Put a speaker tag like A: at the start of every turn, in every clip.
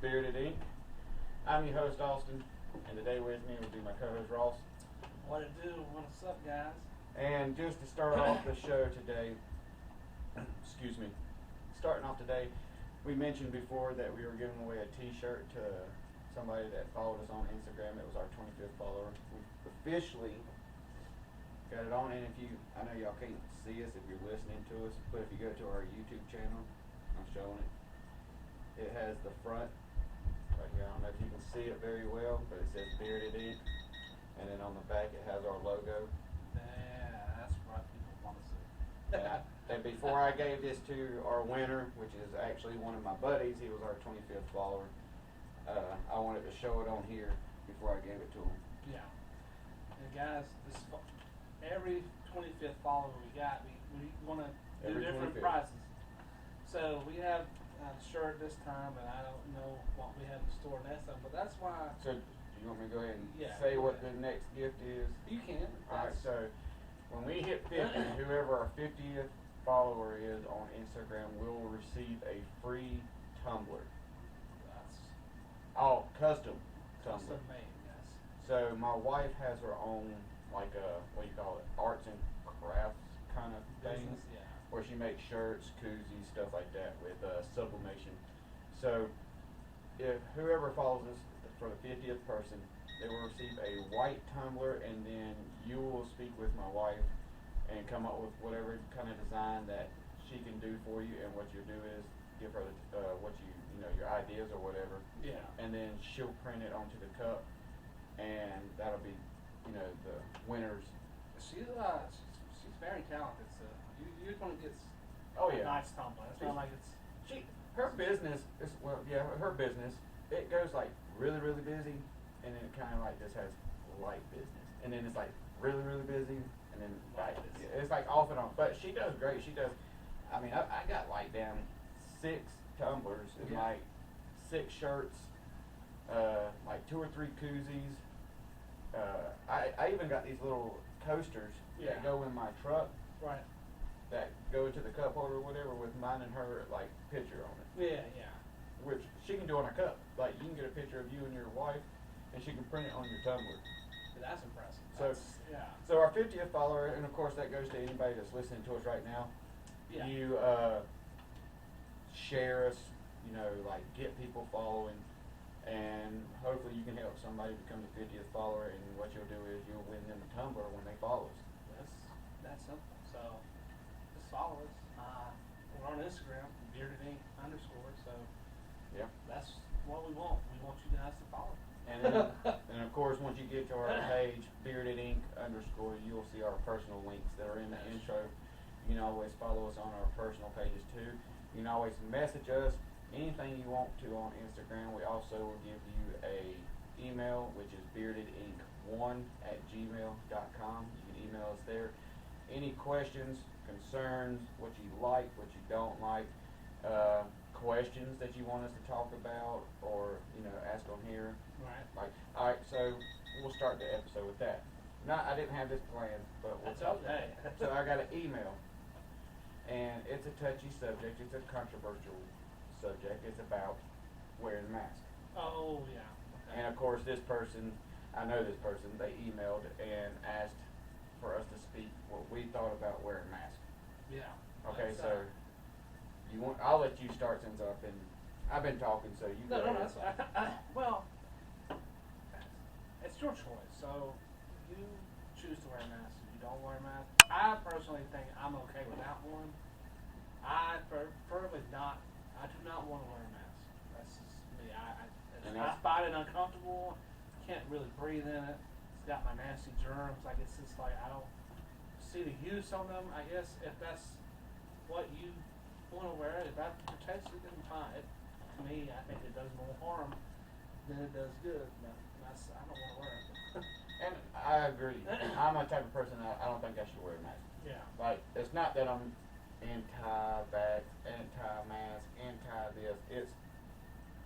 A: Bearded Ink. I'm your host, Austin, and today with me will be my co-host, Ross.
B: What it do? What's up, guys?
A: And just to start off the show today, excuse me, starting off today, we mentioned before that we were giving away a t-shirt to somebody that followed us on Instagram. It was our 25th follower. We officially got it on, and I know y'all can't see us if you're listening to us, but if you go to our YouTube channel, I'm showing it. It has the front right here. I don't know if you can see it very well, but it says Bearded Ink, and then on the back it has our logo.
B: Yeah, that's what people want to see.
A: And before I gave this to our winner, which is actually one of my buddies, he was our 25th follower. I wanted to show it on here before I gave it to him.
B: Yeah. And guys, every 25th follower we got, we want to do
A: Every
B: different
A: 25th.
B: prizes. So we have a shirt this time, and I don't know what we have in store next time, but that's why
A: So, do you want me to go ahead and
B: Yeah,
A: say
B: go
A: what
B: ahead.
A: the next gift is?
B: you can.
A: Alright, so when we hit 50, whoever our 50th follower is on Instagram will receive a free tumbler.
B: That's
A: Oh, custom tumbler.
B: custom made, guys.
A: So my wife has her own, like what do you call it, arts and crafts kind of thing,
B: Business, yeah.
A: where she makes shirts, koozies, stuff like that with sublimation. So if whoever follows us for the 50th person, they will receive a white tumbler, and then you will speak with my wife and come up with whatever kind of design that she can do for you. And what you'll do is give her what your ideas or whatever,
B: Yeah.
A: and then she'll print it onto the cup, and that'll be the winners.
B: She's very talented, so you're going to get
A: Oh
B: a
A: yeah.
B: nice tumbler. It's not like it's
A: Her business is her business. It goes like really busy, and then it kind of like just has light business, and then it's like really busy, and then
B: Light
A: like
B: business.
A: it's like off and on. But she does great. She does. I mean, I got like down 6 tumblers and
B: Yeah.
A: like 6 shirts, like 2 or 3 koozies. I even got these little coasters
B: Yeah.
A: that go in my truck
B: right.
A: that go into the cup holder or whatever with mine and her like picture on it.
B: Yeah.
A: Which she can do on a cup. Like you can get a picture of you and your wife, and she can print it on your tumbler.
B: That's impressive.
A: So-
B: Yeah.
A: So our 50th follower, and of course that goes to anybody that's listening to us right now.
B: Yeah.
A: You share us, like get people following, and hopefully you can help somebody become the 50th follower. And what you'll do is you'll win them a tumbler when they follow us.
B: That's simple. So just follow us. We're on Instagram, Bearded Ink _. So
A: Yeah.
B: that's what we want. We want you guys to follow.
A: And then, and of course, once you get to our page, Bearded Ink _, you'll see our personal links that are in the intro. You can always follow us on our personal pages too. You can always message us anything you want to on Instagram. We also will give you a email, which is beardedink1@gmail.com. You can email us there. Any questions, concerns, what you like, what you don't like, questions that you want us to talk about or ask on here.
B: Right.
A: Like, all right, so we'll start the episode with that. I didn't have this planned, but we'll
B: That's
A: talk.
B: okay.
A: So I got an email, and it's a touchy subject. It's a controversial subject. It's about wearing a mask.
B: Oh yeah. Okay.
A: And of course, this person, I know this person. They emailed and asked for us to speak what we thought about wearing masks.
B: Yeah.
A: Okay,
B: That's,
A: so I'll let you start since I've been talking. So you
B: No,
A: go ahead.
B: that's well. It's your choice. So you choose to wear a mask. If you don't wear a mask, I personally think I'm okay without one. I preferably not. I do not want to wear a mask. That's just me.
A: And
B: I
A: that's-
B: find it uncomfortable. Can't really breathe in it. It's got my nasty germs. Like it's just like I don't see the use on them. I guess if that's what you want to wear, if that protects you, then fine. To me, I think it does more harm than it does good. But I don't want to wear it.
A: And I agree. I'm a type of person I don't think I should wear a mask.
B: Yeah.
A: Like, it's not that I'm anti-vax, anti-mask, anti-this. It's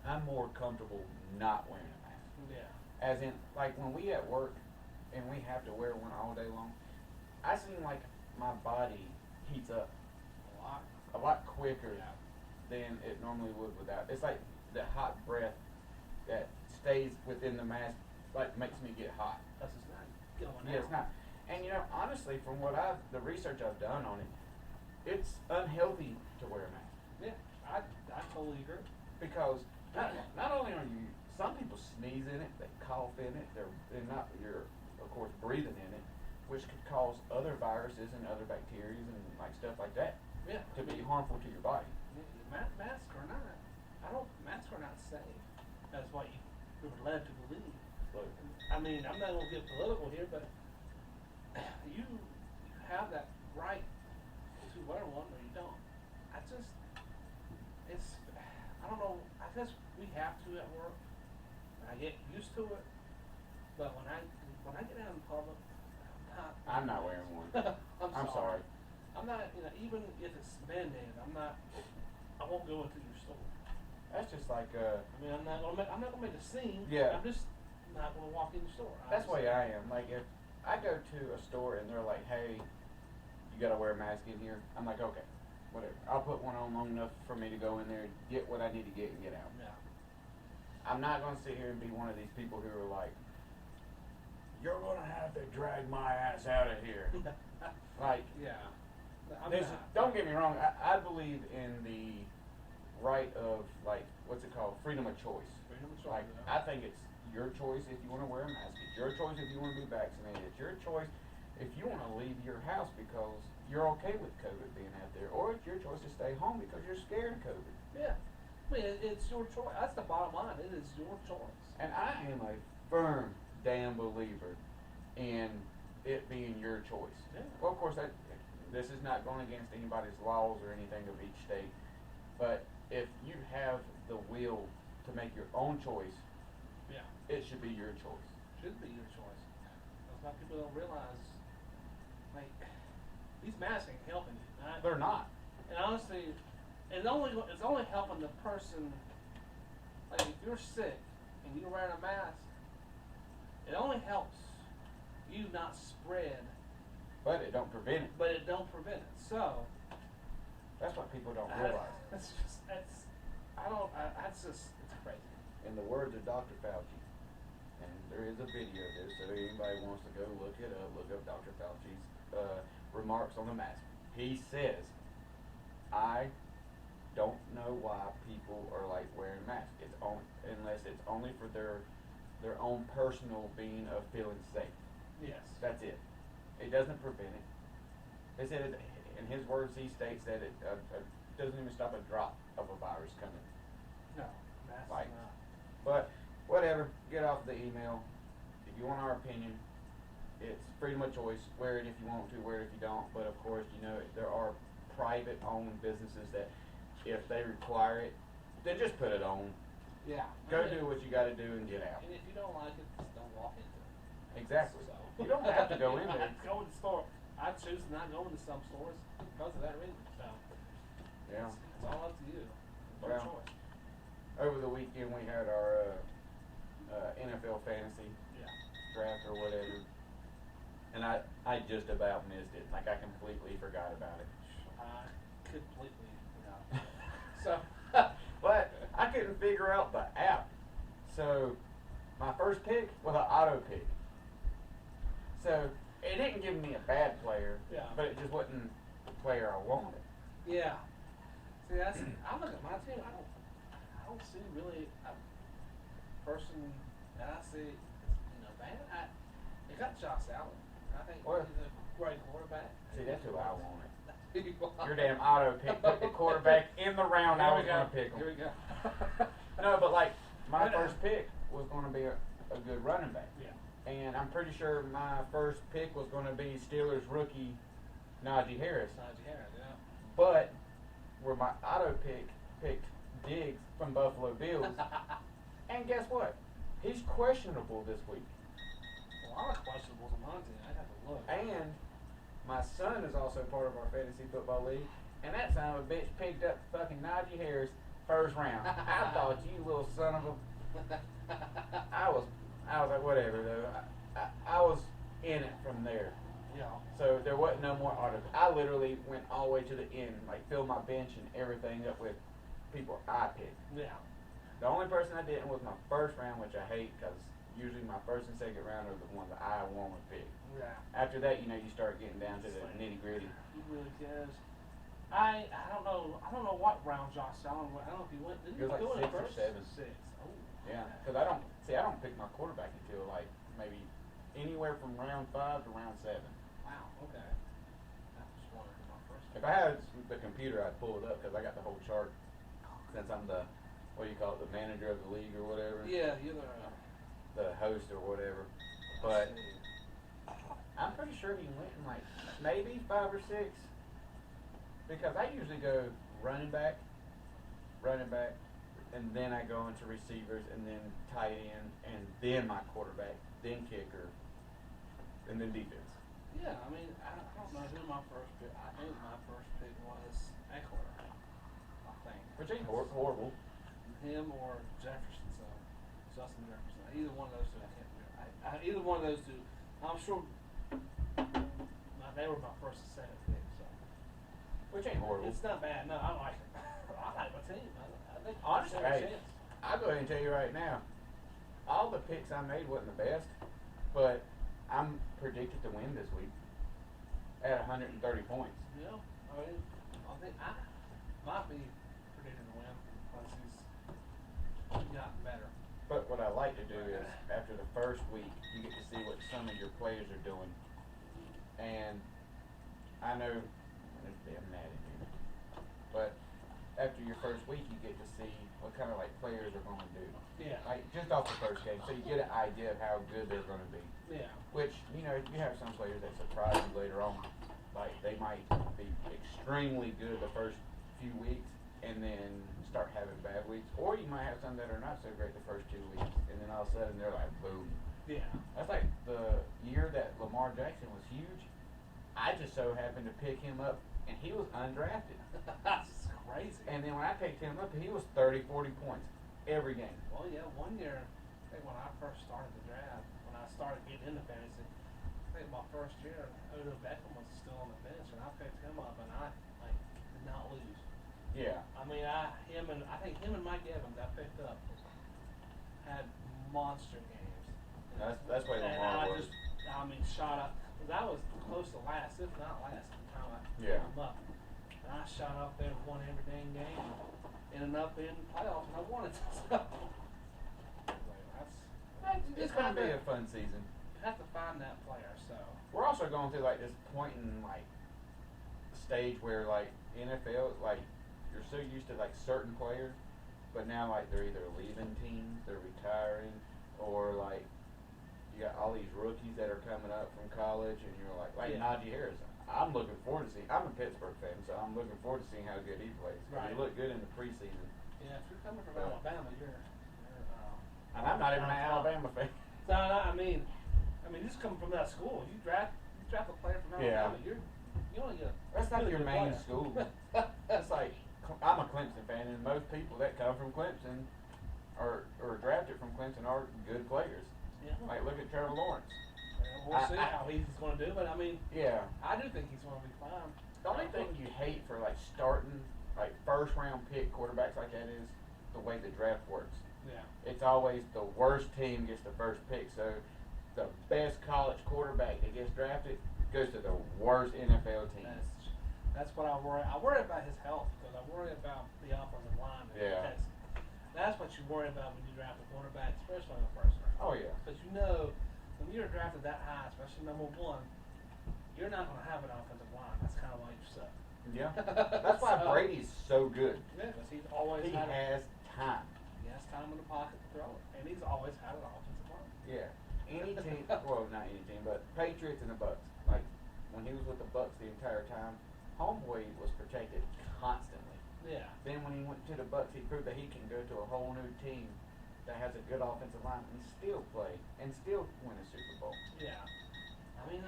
A: I'm more comfortable not wearing a mask.
B: Yeah.
A: As in, like when we at work and we have to wear one all day long, I seem like my body heats up
B: A lot.
A: a lot quicker
B: Yeah.
A: than it normally would without. It's like the hot breath that stays within the mask, like makes me get hot.
B: That's just not going
A: Yeah,
B: out.
A: it's not. And honestly, from the research I've done on it, it's unhealthy to wear a mask
B: Yeah, I totally agree.
A: because not only are you, some people sneeze in it, they cough in it, they're not, you're of course breathing in it, which could cause other viruses and other bacteria and like stuff like that
B: Yeah,
A: to be harmful to your body.
B: Masks are not. Masks are not safe. That's what you were led to believe.
A: Look,
B: I mean, I'm not gonna get political here, but you have that right to wear one or you don't. I don't know. I guess we have to at work. I get used to it, but when I get out in public,
A: I'm not wearing one.
B: I'm
A: sorry.
B: I'm not. Even if it's mandated, I won't go into your store.
A: That's just like
B: I mean, I'm not gonna make a scene.
A: Yeah.
B: I'm just not gonna walk in the store.
A: that's the way I am. Like if I go to a store and they're like, "Hey, you gotta wear a mask in here," I'm like, "Okay, whatever. I'll put one on long enough for me to go in there, get what I need to get, and get out."
B: Yeah.
A: I'm not gonna sit here and be one of these people who are like, "You're gonna have to drag my ass out of here." Like,
B: Yeah. I'm
A: this,
B: not.
A: don't get me wrong. I believe in the right of like what's it called, freedom of choice.
B: Freedom of choice,
A: Like
B: yeah.
A: I think it's your choice if you want to wear a mask. It's your choice if you want to be vaccinated. It's your choice if you want to leave your house because you're okay with COVID being out there, or it's your choice to stay home because you're scared of COVID.
B: Yeah. I mean, it's your choice. That's the bottom line. It is your choice.
A: And I am a firm damn believer in it being your choice.
B: Yeah.
A: Well, of course, this is not going against anybody's laws or anything of each state, but if you have the will to make your own choice,
B: Yeah.
A: it should be your choice.
B: Should be your choice. That's why people don't realize, like, these masks ain't helping you. Right?
A: They're not.
B: And honestly, it's only helping the person. Like, if you're sick and you're wearing a mask, it only helps you not spread,
A: But it don't prevent it.
B: but it don't prevent it. So
A: That's what people don't realize.
B: it's crazy.
A: In the words of Dr. Fauci, and there is a video of this, so anybody wants to go look it up, look up Dr. Fauci's remarks on the mask. He says, I don't know why people are like wearing masks. It's only unless it's only for their own personal being of feeling safe.
B: Yes.
A: That's it. It doesn't prevent it. They said, in his words, he states that it doesn't even stop a drop of a virus coming.
B: No. Masks
A: Like,
B: not.
A: But whatever, get off the email. If you want our opinion, it's freedom of choice. Wear it if you want to, wear it if you don't. But of course, there are private owned businesses that if they require it, then just put it on.
B: Yeah.
A: Go do what you got to do and get out.
B: And if you don't like it, just don't walk into it.
A: Exactly.
B: So.
A: You don't have to go in there.
B: Go in the store. I choose to not go into some stores because of that reason. So
A: Yeah.
B: it's all up to you. It's your
A: Well,
B: choice.
A: Over the weekend we had our NFL fantasy
B: Yeah.
A: draft or whatever, and I just about missed it. Like I completely forgot about it.
B: Completely. Yeah. So.
A: But I couldn't figure out the app. So my first pick was an auto pick. So it didn't give me a bad player,
B: Yeah.
A: but it just wasn't the player I wanted.
B: Yeah. See, I look at my team. I don't see really a person that I see, bad. It got Josh Allen. I think
A: Well,
B: he's a great quarterback.
A: See, that's who I wanted.
B: Your
A: Your damn auto pick put the quarterback in the round I was going to pick him.
B: Here we go.
A: No, but like my first pick was going to be a good running back.
B: Yeah.
A: And I'm pretty sure my first pick was going to be Steelers rookie Najee Harris.
B: Najee Harris, yeah.
A: But where my auto picked Diggs from Buffalo Bills. And guess what? He's questionable this week.
B: A lot of questionables on my team. I'd have to look.
A: And my son is also part of our fantasy football league. And that son of a bitch picked up fucking Najee Harris first round. I thought, you little son of a... I was like, whatever though. I was in it from there.
B: Yeah.
A: So there wasn't no more auto. I literally went all the way to the end, like filled my bench and everything up with people I picked.
B: Yeah.
A: The only person I didn't was my first round, which I hate because usually my first and second round are the ones that I want to pick.
B: Yeah.
A: After that, you start getting down to the nitty gritty.
B: He really does. I don't know what round Josh Allen went. I don't know if he went. Didn't
A: It was
B: he go
A: like
B: in
A: 6 or
B: first?
A: 7.
B: 6. Oh.
A: Yeah, because I don't pick my quarterback until like maybe anywhere from round 5 to round 7.
B: Wow. Okay. I was wondering my first.
A: If I had the computer, I'd pull it up because I got the whole chart. Since I'm the the manager of the league or whatever.
B: Yeah, you're
A: the host or whatever.
B: let's
A: But
B: see.
A: I'm pretty sure he went in like maybe 5 or 6. Because I usually go running back, and then I go into receivers, and then tight end, and then my quarterback, then kicker, and then defense.
B: Yeah, I mean, I don't know who my first pick. I think my first pick was Eckler. I think.
A: Which ain't horrible.
B: Him or Jefferson. So Justin Jefferson. Either one of those two. I can't remember. Either one of those two. I'm sure. They were my first and second pick. So.
A: Which ain't horrible.
B: It's not bad. No, I like it. I like my team. I think
A: Honestly,
B: they have a
A: hey,
B: chance.
A: I'll go ahead and tell you right now, all the picks I made wasn't the best, but I'm predicted to win this week at 130 points.
B: Yeah, I mean, I think I might be predicting to win because he's gotten better.
A: But what I like to do is, after the first week, you get to see what some of your players are doing. And I know, I'm mad at you, but after your first week, you get to see what kind of like players are going to do.
B: Yeah.
A: Like just off the first game, so you get an idea of how good they're going to be.
B: Yeah.
A: Which, you have some players that surprise you later on. Like they might be extremely good the first few weeks and then start having bad weeks. Or you might have some that are not so great the first 2 weeks and then all of a sudden they're like boom.
B: Yeah.
A: That's like the year that Lamar Jackson was huge. I just so happened to pick him up and he was undrafted.
B: That's crazy.
A: And then when I picked him up, he was 30, 40 points every game.
B: Well, yeah, one year, I think when I first started the draft, when I started getting into fantasy, I think my first year, Odell Beckham was still on the bench, and I picked him up, and I did not lose.
A: Yeah.
B: I mean, I think him and Mike Evans I picked up had monster games.
A: That's why
B: And
A: Lamar
B: I
A: was.
B: just, shot up, because I was close to last, if not last, at the time I
A: Yeah.
B: picked him up. And I shot up there and won every dang game, ended up in playoffs, and I won it. So,
A: It's gonna be a fun season.
B: have to find that player, so.
A: We're also going through like this point in like stage where like NFL, like you're so used to like certain players, but now like they're either leaving teams, they're retiring, or like you got all these rookies that are coming up from college, and you're like
B: Yeah.
A: Najee Harris. I'm looking forward to seeing. I'm a Pittsburgh fan, so I'm looking forward to seeing how good he plays. 'Cause
B: Right.
A: He looked good in the preseason,
B: Yeah, if you're coming from Alabama, you're
A: and I'm not even an Alabama fan.
B: No, I mean, just coming from that school, you draft a player from
A: Yeah.
B: Alabama, you only get a
A: That's not
B: really
A: your
B: good
A: main
B: player.
A: school. That's like I'm a Clemson fan, and most people that come from Clemson or drafted from Clemson are good players.
B: Yeah.
A: Like look at Trevor Lawrence.
B: We'll see how he's going to do, but I mean,
A: Yeah.
B: I do think he's going to be fine.
A: The only thing you hate for like starting like first round pick quarterbacks like that is the way the draft works.
B: Yeah.
A: It's always the worst team gets the first pick, so the best college quarterback that gets drafted goes to the worst NFL team.
B: That's what I worry. I worry about his health because I worry about the offensive line.
A: Yeah.
B: That's what you worry about when you draft a quarterback, especially in the first round.
A: Oh yeah.
B: Because when you're drafted that high, especially number 1, you're not going to have an offensive line. That's kind of why you suck.
A: Yeah. That's why
B: So-
A: Brady's so good.
B: Yeah, because he's always
A: He
B: had
A: has time.
B: he has time in the pocket to throw it, and he's always had an offensive line.
A: Yeah. Any team, well, not any team, but Patriots and the Bucks. Like when he was with the Bucks the entire time, homeboy was protected constantly.
B: Yeah.
A: Then when he went to the Bucks, he proved that he can go to a whole new team that has a good offensive line and still play and still win a Super Bowl.
B: Yeah. I mean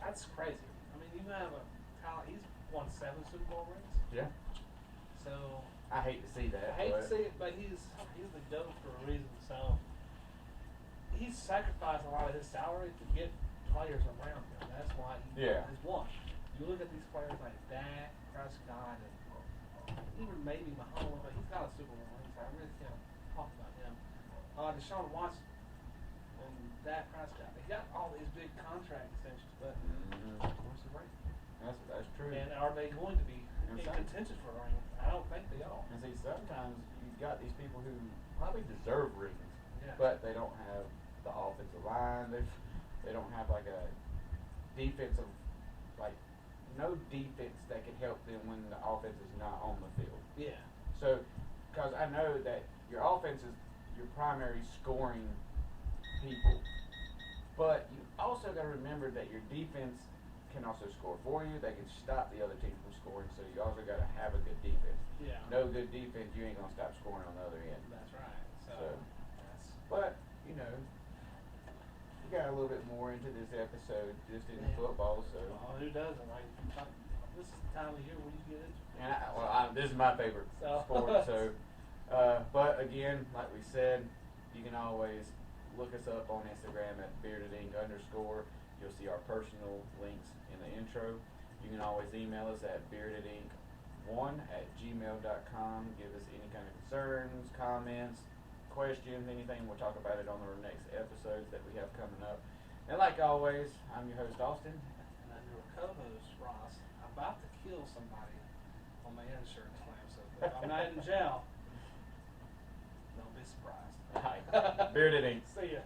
B: that's crazy. I mean you have a talent. He's won 7 Super Bowl rings.
A: Yeah.
B: So
A: I hate to see that.
B: I hate to
A: but
B: see it, but he's the GOAT for a reason. So he's sacrificed a lot of his salary to get players around him. That's why he
A: Yeah.
B: has won. You look at these players like Dak, Prescott, and receiver, maybe Mahomes, but he's not a Super Bowl ring, so I really can't talk about him. Deshaun Watson and Dak Prescott, they got all these big contract extensions, but where's the ring?
A: That's true.
B: And are they going to be
A: And
B: in
A: some-
B: contention for a ring? I don't think they are.
A: And see, sometimes you've got these people who probably deserve rings,
B: Yeah.
A: but they don't have the offensive line. They don't have like a defensive, like no defense that can help them when the offense is not on the field.
B: Yeah.
A: So, because I know that your offense is your primary scoring people, but you also got to remember that your defense can also score for you. They can stop the other team from scoring, so you also got to have a good defense.
B: Yeah.
A: No good defense, you ain't gonna stop scoring on the other end.
B: That's right. So,
A: So,
B: that's
A: but you know, we got a little bit more into this episode just in
B: Yeah.
A: football. So,
B: well, who doesn't? Like, this is the time of year when you get into it.
A: and this is my favorite
B: So-
A: sport. So, but again, like we said, you can always look us up on Instagram at beardedink_. You'll see our personal links in the intro. You can always email us at beardedink1@gmail.com. Give us any kind of concerns, comments, questions, anything. We'll talk about it on our next episodes that we have coming up. And like always, I'm your host, Austin.
B: And I'm your co-host, Ross. I'm about to kill somebody on my insurance claim, so if I'm not in jail, don't be surprised.
A: Hi. Bearded Ink.
B: See ya.